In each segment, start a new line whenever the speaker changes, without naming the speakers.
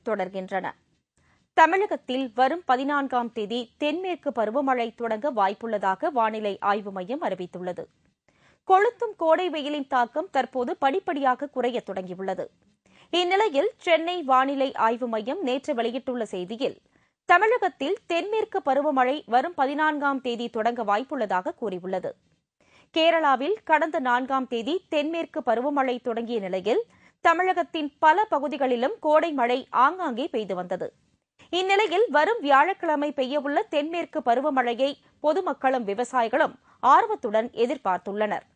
தொடர்கின்றன. தமிழகத்தில் வரும் 14ஆம் தேதி தென்மேற்கு பருவமழை தொடங்க வாய்ப்புள்ளதாக வானிலை ஆய்வு மையம் அறிவித்துள்ளது. கொளுத்தும் கோடை வெயிலின் தாக்கம் தற்போது படிப்படியாக குறையத் தொடங்கியுள்ளது. இந்நிலையில் சென்னை வானிலை ஆய்வு மையம் நேற்று வெளியிட்டுள்ள செய்தியில், தமிழகத்தில் தென்மேற்கு பருவமழை வரும் 14ஆம் தேதி தொடங்க வாய்ப்புள்ளதாக கூறியுள்ளது. கேரளாவில் கடந்த 4ஆம் தேதி தென்மேற்கு பருவமழை தொடங்கிய நிலையில் தமிழகத்தின் பல பகுதிகளிலும் கோடை மழை ஆங்காங்கே பெய்து வந்தது. இந்நிலையில் வரும் வியாழக்கிழமை பெய்யவுள்ள தென்மேற்கு பருவமழையை பொதுமக்களும் விவசாயிகளும் ஆர்வத்துடன் எதிர்பார்த்துள்ளனர்.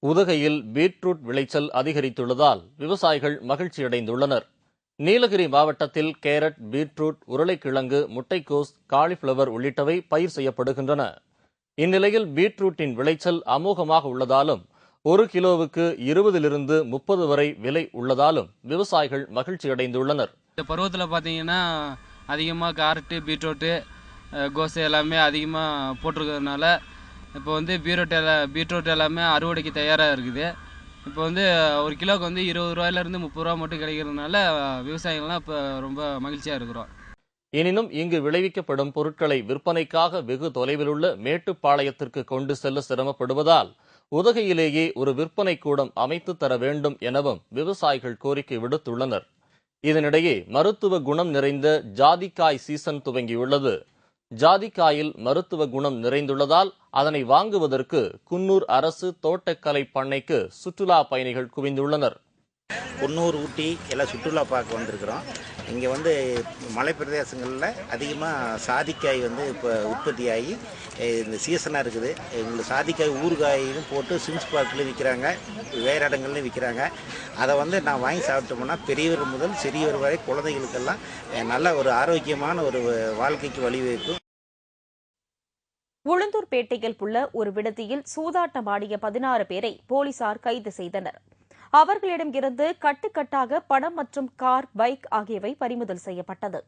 உதகையில் பீட்ரூட் விளைச்சல் அதிகரித்துள்ளதால் விவசாயிகள் மகிழ்ச்சியடைந்துள்ளனர். நீலகிரி மாவட்டத்தில் கேரட், பீட்ரூட், உருளைக்கிழங்கு, முட்டைக்கோஸ், காலிஃபிளவர் உள்ளிட்டவை பயிர் செய்யப்படுகின்றன. இந்நிலையில் பீட்ரூட்டின் விளைச்சல் அமோகமாக உள்ளதாலும் 1 கிலோவுக்கு 20 - 30 வரை விலை உள்ளதாலும் விவசாயிகள் மகிழ்ச்சியடைந்துள்ளனர்.
இந்த பருவத்தில் பார்த்தீங்கன்னா அதிகமாக கேரட்டு, பீட்ரூட்டு, கோஸ் எல்லாமே அதிகமாக போட்டிருக்கிறதுனால இப்போ வந்து பீட்ரூட் எல்லாமே அறுவடைக்கு தயாராக இருக்குது. இப்போ வந்து 1 கிலோவுக்கு வந்து 20 ரூபாயிலிருந்து 30 ரூபா மட்டும் கிடைக்கிறதுனால விவசாயிகள்லாம் இப்போ ரொம்ப மகிழ்ச்சியாக இருக்கிறோம்.
எனினும் இங்கு விளைவிக்கப்படும் பொருட்களை விற்பனைக்காக வெகு தொலைவில் உள்ள மேட்டுப்பாளையத்திற்கு கொண்டு செல்ல சிரமப்படுவதால் உதகையிலேயே ஒரு விற்பனை கூடம் அமைத்து தர வேண்டும் எனவும் விவசாயிகள் கோரிக்கை விடுத்துள்ளனர். இதனிடையே மருத்துவ குணம் நிறைந்த ஜாதிக்காய் சீசன் துவங்கியுள்ளது. ஜாதிக்காயில் மருத்துவ குணம் நிறைந்துள்ளதால் அதனை வாங்குவதற்கு குன்னூர் அரசு தோட்டக்கலை பண்ணைக்கு சுற்றுலா பயணிகள் குவிந்துள்ளனர்.
குன்னூர், ஊட்டி எல்லாம் சுற்றுலா பார்க்க வந்திருக்கிறோம். இங்கே வந்து மலை பிரதேசங்களில் அதிகமாக சாதிக்காய் வந்து இப்போ உற்பத்தியாகி இந்த சீசனாக இருக்குது. எங்களுக்கு சாதிக்காய் ஊறுகாயும் போட்டு சிம்ஸ் பார்க்கில் விற்கிறாங்க, வேறு இடங்கள்லையும் விற்கிறாங்க. அதை வந்து நான் வாங்கி சாப்பிட்டோம்னா பெரியவர் முதல் சிறியவர் வரை குழந்தைகளுக்கெல்லாம் நல்ல ஒரு ஆரோக்கியமான ஒரு வாழ்க்கைக்கு வழிவகுக்கும்.
உளுந்தூர்பேட்டையில் உள்ள ஒரு விடுதியில் சூதாட்டமாடிய 16 பேரை போலீசார் கைது செய்தனர். அவர்களிடம் இருந்து கட்டுக்கட்டாக பணம் மற்றும் கார், பைக் ஆகியவை பறிமுதல் செய்யப்பட்டது.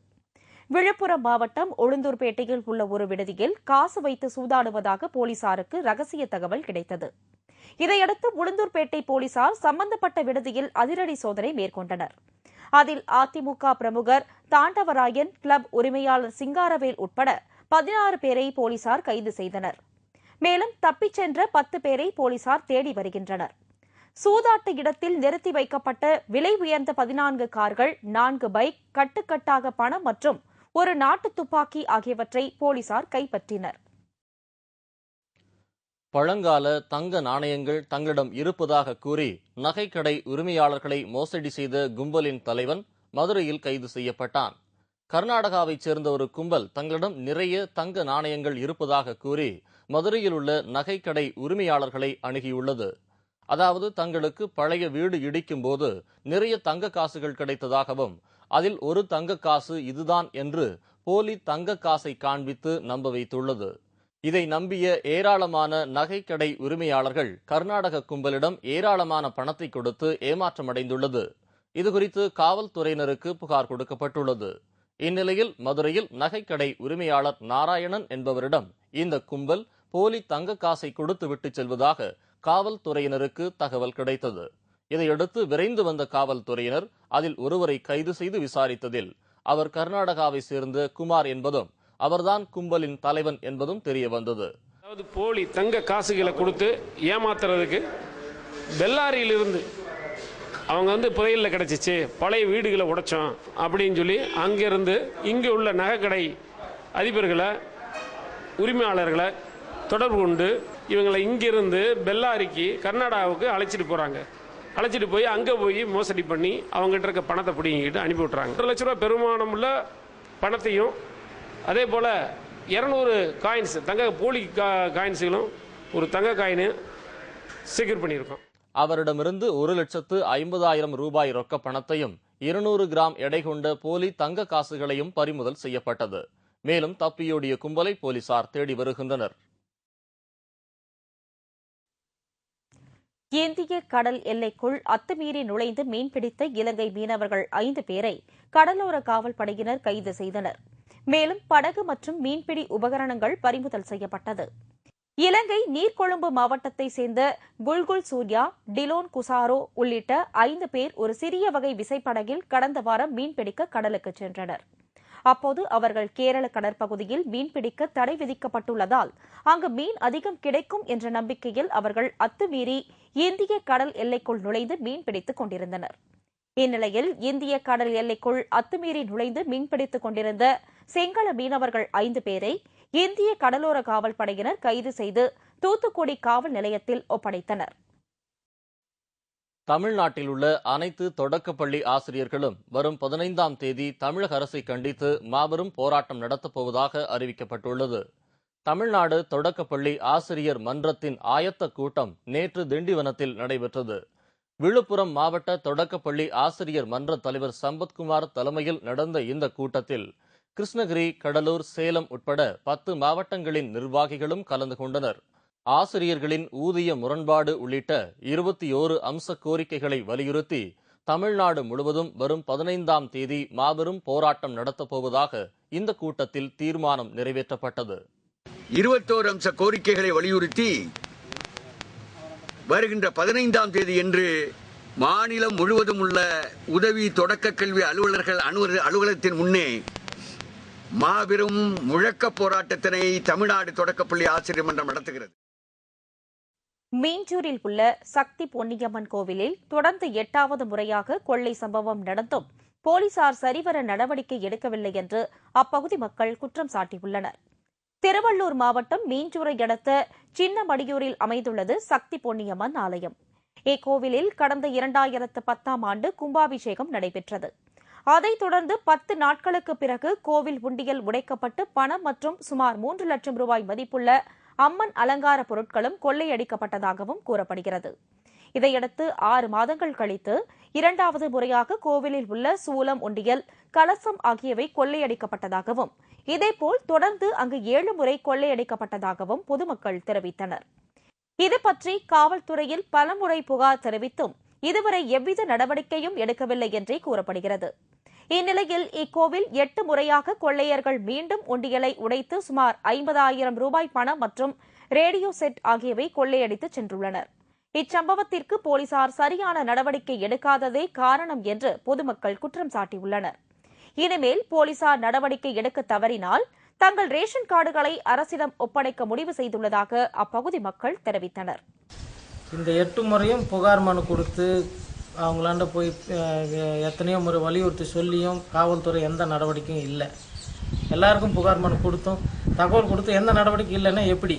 விழுப்புரம் மாவட்டம் உளுந்தூர்பேட்டையில் உள்ள ஒரு விடுதியில் காசு வைத்து சூதாடுவதாக போலீசாருக்கு ரகசிய தகவல் கிடைத்தது. இதையடுத்து உளுந்தூர்பேட்டை போலீசார் சம்பந்தப்பட்ட விடுதியில் அதிரடி சோதனை மேற்கொண்டனர். அதில் அதிமுக பிரமுகர் தாண்டவராயன், கிளப் உரிமையாளர் சிங்காரவேல் உட்பட 16 பேரை போலீசார் கைது செய்தனர். மேலும் தப்பிச் சென்ற 10 பேரை போலீசார் தேடி வருகின்றனர். சூதாட்ட இடத்தில் நிறுத்தி வைக்கப்பட்ட விலை உயர்ந்த 14 கார்கள், 4 பைக், கட்டுக்கட்டாக பணம் மற்றும் ஒரு நாட்டு துப்பாக்கி ஆகியவற்றை போலீசார் கைப்பற்றினர்.
பழங்கால தங்க நாணயங்கள் தங்களிடம் இருப்பதாக கூறி நகைக்கடை உரிமையாளர்களை மோசடி செய்த கும்பலின் தலைவன் மதுரையில் கைது செய்யப்பட்டான். கர்நாடகாவைச் சேர்ந்த ஒரு கும்பல் தங்களிடம் நிறைய தங்க நாணயங்கள் இருப்பதாக கூறி மதுரையில் உள்ள நகைக்கடை உரிமையாளர்களை அணுகியுள்ளது. அதாவது தங்களுக்கு பழைய வீடு இடிக்கும் போது நிறைய தங்க காசுகள் கிடைத்ததாகவும் அதில் ஒரு தங்க காசு இதுதான் என்று போலி தங்க காசை காண்பித்து நம்ப வைத்துள்ளது. இதை நம்பிய ஏராளமான நகைக்கடை உரிமையாளர்கள் கர்நாடக கும்பலிடம் ஏராளமான பணத்தை கொடுத்து ஏமாற்றமடைந்துள்ளது. இதுகுறித்து காவல்துறையினருக்கு புகார் கொடுக்கப்பட்டுள்ளது. இந்நிலையில் மதுரையில் நகைக்கடை உரிமையாளர் நாராயணன் என்பவரிடம் இந்த கும்பல் போலி தங்க காசை கொடுத்துவிட்டு செல்வதாக காவல்துறையினருக்கு தகவல் கிடைத்தது. இதையடுத்து விரைந்து வந்த காவல்துறையினர் அதில் ஒருவரை கைது செய்து விசாரித்ததில் அவர் கர்நாடகாவை சேர்ந்த குமார் என்பதும் அவர்தான் கும்பலின் தலைவன் என்பதும் தெரிய வந்தது.
அதாவது போலி தங்க காசுகளை கொடுத்து ஏமாத்துறதுக்கு பெல்லாரியிலிருந்து அவங்க வந்து புதையலில் கிடச்சிச்சு, பழைய வீடுகளை உடைச்சோம் அப்படின்னு சொல்லி அங்கிருந்து இங்கே உள்ள நகைக்கடை அதிபர்களை, உரிமையாளர்களை தொடர்பு கொண்டு இவங்களை இங்கிருந்து பெல்லாரிக்கு கர்நாடகாவுக்கு அழைச்சிட்டு போகிறாங்க. அழைச்சிட்டு போய் அங்கே போய் மோசடி பண்ணி அவங்ககிட்ட இருக்க பணத்தை பிடிங்கிட்டு அனுப்பி விட்றாங்க. 1 லட்ச ரூபா பெருமானம் உள்ள பணத்தையும் அதே போல் 200 காயின்ஸ் தங்க போலி காயின்ஸுகளும் ஒரு தங்க காயினு செக்யூர் பண்ணியிருக்கோம்.
அவரிடமிருந்து 1,50,000 ரூபாய் ரொக்க பணத்தையும் 200 கிராம் எடை கொண்ட போலி தங்க காசுகளையும் பறிமுதல் செய்யப்பட்டது. மேலும் தப்பியோடிய கும்பலை போலீசார் தேடி வருகின்றனர்.
இந்திய கடல் எல்லைக்குள் அத்துமீறி நுழைந்து மீன்பிடித்த இலங்கை மீனவர்கள் 5 பேரை கடலோர காவல் படையினர் கைது செய்தனர். மேலும் படகு மற்றும் மீன்பிடி உபகரணங்கள் பறிமுதல் செய்யப்பட்டது. இலங்கை நீர்கொழும்பு மாவட்டத்தை சேர்ந்த குல்குல் சூர்யா, டிலோன் குசாரோ உள்ளிட்ட 5 பேர் ஒரு சிறிய வகை விசைப்படகில் கடந்த வாரம் மீன்பிடிக்க கடலுக்கு சென்றனர். அப்போது அவர்கள் கேரள கடற்பகுதியில் மீன்பிடிக்க தடை விதிக்கப்பட்டுள்ளதால் அங்கு மீன் அதிகம் கிடைக்கும் என்ற நம்பிக்கையில் அவர்கள் அத்துமீறி இந்திய கடல் எல்லைக்குள் நுழைந்து மீன்பிடித்துக் கொண்டிருந்தனர். இந்நிலையில் இந்திய கடல் எல்லைக்குள் அத்துமீறி நுழைந்து மீன்பிடித்துக் கொண்டிருந்த சிங்கள மீனவர்கள் 5 பேரை இந்திய கடலோர காவல் படையினர் கைது செய்து தூத்துக்குடி காவல் நிலையத்தில் ஒப்படைத்தனர்.
தமிழ்நாட்டில் உள்ள அனைத்து தொடக்கப்பள்ளி ஆசிரியர்களும் வரும் 15ஆம் தேதி தமிழக அரசை கண்டித்து மாபெரும் போராட்டம் நடத்தப்போவதாக அறிவிக்கப்பட்டுள்ளது. தமிழ்நாடு தொடக்கப்பள்ளி ஆசிரியர் மன்றத்தின் ஆயத்த கூட்டம் நேற்று திண்டிவனத்தில் நடைபெற்றது. விழுப்புரம் மாவட்ட தொடக்கப்பள்ளி ஆசிரியர் மன்ற தலைவர் சம்பத்குமார் தலைமையில் நடந்த இந்த கூட்டத்தில் கிருஷ்ணகிரி, கடலூர், சேலம் உட்பட 10 மாவட்டங்களின் நிர்வாகிகளும் கலந்து கொண்டனர். ஆசிரியர்களின் ஊதிய முரண்பாடு உள்ளிட்ட 21 அம்ச கோரிக்கைகளை வலியுறுத்தி தமிழ்நாடு முழுவதும் வரும் 15ஆம் தேதி மாபெரும் போராட்டம் நடத்தப்போவதாக இந்த கூட்டத்தில் தீர்மானம் நிறைவேற்றப்பட்டது.
21 அம்ச கோரிக்கைகளை வலியுறுத்தி வருகின்ற 15ஆம் தேதி என்று மாநிலம் முழுவதும் உள்ள உதவி தொடக்க கல்வி அலுவலர்கள் அலுவலகத்தின் முன்னே மாபெரும் முழக்க போராட்டத்தினை தமிழ்நாடு தொடக்கப்பள்ளி ஆசிரியர் மன்றம் நடத்துகிறது.
மீஞ்சூரில் உள்ள சக்தி பொன்னியம்மன் கோவிலில் தொடர்ந்து 8வது முறையாக கொள்ளை சம்பவம் நடந்தும் போலீசார் சரிவர நடவடிக்கை எடுக்கவில்லை என்று அப்பகுதி மக்கள் குற்றம் சாட்டியுள்ளனர். திருவள்ளூர் மாவட்டம் மீஞ்சூரை அடுத்த சின்னமடியூரில் அமைந்துள்ளது சக்தி பொன்னியம்மன் ஆலயம். இக்கோவிலில் கடந்த 2010ஆம் ஆண்டு கும்பாபிஷேகம் நடைபெற்றது. அதைத் தொடர்ந்து 10 நாட்களுக்கு பிறகு கோவில் உண்டியல் உடைக்கப்பட்டு பணம் மற்றும் சுமார் 3 லட்சம் ரூபாய் மதிப்புள்ள அம்மன் அலங்கார பொருட்களும் கொள்ளையடிக்கப்பட்டதாகவும் கூறப்படுகிறது. இதையடுத்து 6 மாதங்கள் கழித்து 2வது முறையாக கோவிலில் உள்ள சூலம், உண்டியல், கலசம் ஆகியவை கொள்ளையடிக்கப்பட்டதாகவும் இதேபோல் தொடர்ந்து அங்கு 7 முறை கொள்ளையடிக்கப்பட்டதாகவும் பொதுமக்கள் தெரிவித்தனர். இதுபற்றி காவல்துறையில் பலமுறை புகார் தெரிவித்தும் இதுவரை எவ்வித நடவடிக்கையும் எடுக்கவில்லை என்றே கூறப்படுகிறது. இந்நிலையில் இக்கோவில் 8 முறையாக கொள்ளையர்கள் மீண்டும் உண்டியலை உடைத்து சுமார் 50,000 ரூபாய் பணம் மற்றும் ரேடியோ செட் ஆகியவை கொள்ளையடித்து சென்றுள்ளனர். இச்சம்பவத்திற்கு போலீசார் சரியான நடவடிக்கை எடுக்காததே காரணம் என்று பொதுமக்கள் குற்றம் சாட்டியுள்ளனர். இனிமேல் போலீசார் நடவடிக்கை எடுக்க தவறினால் தங்கள் ரேஷன் கார்டுகளை அரசிடம் ஒப்படைக்க முடிவு செய்துள்ளதாக அப்பகுதி மக்கள் தெரிவித்தனர்.
இந்த 8 முறையும் புகார் மனு கொடுத்து அவங்களாண்ட போய் எத்தனையோ முறை வலியுறுத்தி சொல்லியும் காவல்துறை எந்த நடவடிக்கையும் இல்லை. எல்லாருக்கும் புகார் மனு கொடுத்தும் தகவல் கொடுத்து எந்த நடவடிக்கை இல்லைன்னா எப்படி?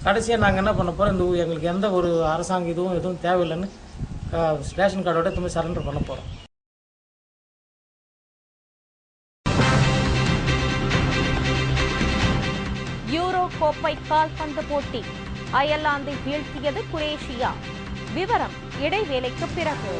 கடைசியாக நாங்கள் என்ன பண்ண போகிறோம், இந்த எங்களுக்கு எந்த ஒரு அரசாங்க எதுவும் தேவையில்லைன்னு ரேஷன் கார்டோட திரும்பி சரண்டர் பண்ண போகிறோம்.
யூரோ கோப்பை கால்பந்து போட்டி அயர்லாந்தை வீழ்த்தியது குரேஷியா. விவரம் இடைவேளைக்கு பிறகு.